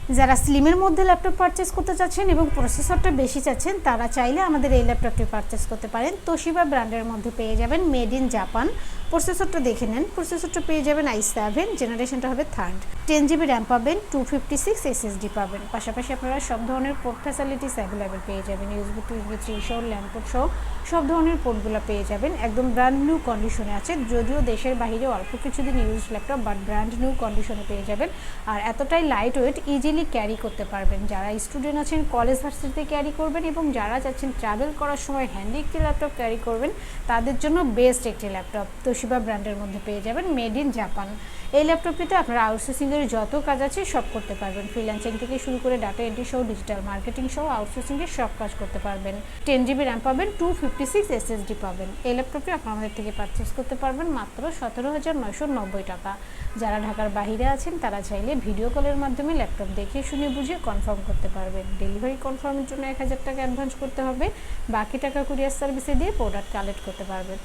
যারা স্লিমের মধ্যে laptop purchase করতে চাচ্ছেন এবং প্রসেসরটা বেশি চাচ্ছেন তারা চাইলে আমাদের এই ল্যাপটপটি পারচেস করতে পারেন। তোশিবা ব্র্যান্ডের মধ্যে পেয়ে যাবেন, মেড ইন জাপান। প্রসেসরটা দেখে নেন, প্রসেসরটা পেয়ে যাবেন i7, জেনারেশনটা হবে 3rd। 10GB র্যাম পাবেন, 256 SSD পাবেন। পাশাপাশি আপনারা সব ধরনের পোর্ট ফ্যাসিলিটিস অ্যাভেলেবেল পেয়ে যাবেন, USB to USB 3 সহ, ল্যান্ড পোর্ট সহ সব ধরনের পোর্টগুলো পেয়ে যাবেন। একদম ব্র্যান্ড নিউ কন্ডিশনে আছে, যদিও দেশের বাইরে অল্প কিছুদিন use laptop, but brand new কন্ডিশনে পেয়ে যাবেন। আর এতটাই লাইট ওয়েট, ইজিলি ক্যারি করতে পারবেন। যারা স্টুডেন্ট আছেন কলেজ ভার্সিটিতে ক্যারি করবেন এবং যারা চাচ্ছেন ট্রাভেল করার সময় হ্যান্ডি একটি ল্যাপটপ ক্যারি করবেন তাদের জন্য বেস্ট একটি ল্যাপটপ তোশিবা ব্র্যান্ডের মধ্যে পেয়ে যাবেন, মেড ইন জাপান। এই ল্যাপটপটিতে আপনারা আউটসোর্সিংয়ের যত কাজ আছে সব করতে পারবেন। ফ্রিল্যান্সিং থেকে শুরু করে ডাটা এন্ট্রি সহ, ডিজিটাল মার্কেটিং সহ আউটসোর্সিংয়ের সব কাজ করতে পারবেন। 10GB র্যাম পাবেন, 256 SSD পাবেন। এই ল্যাপটপটি আপনারা আমাদের থেকে পারচেস করতে পারবেন মাত্র 17,990 টাকা। যারা ঢাকার বাইরে আছেন তারা চাইলে ভিডিও কলের মাধ্যমে ল্যাপটপ দেখে শুনে বুঝে কনফার্ম করতে পারবেন। ডেলিভারি কনফার্মের জন্য 1000 টাকা অ্যাডভান্স করতে হবে, বাকি টাকা কুরিয়ার সার্ভিসে দিয়ে প্রোডাক্ট কালেক্ট করতে পারবেন।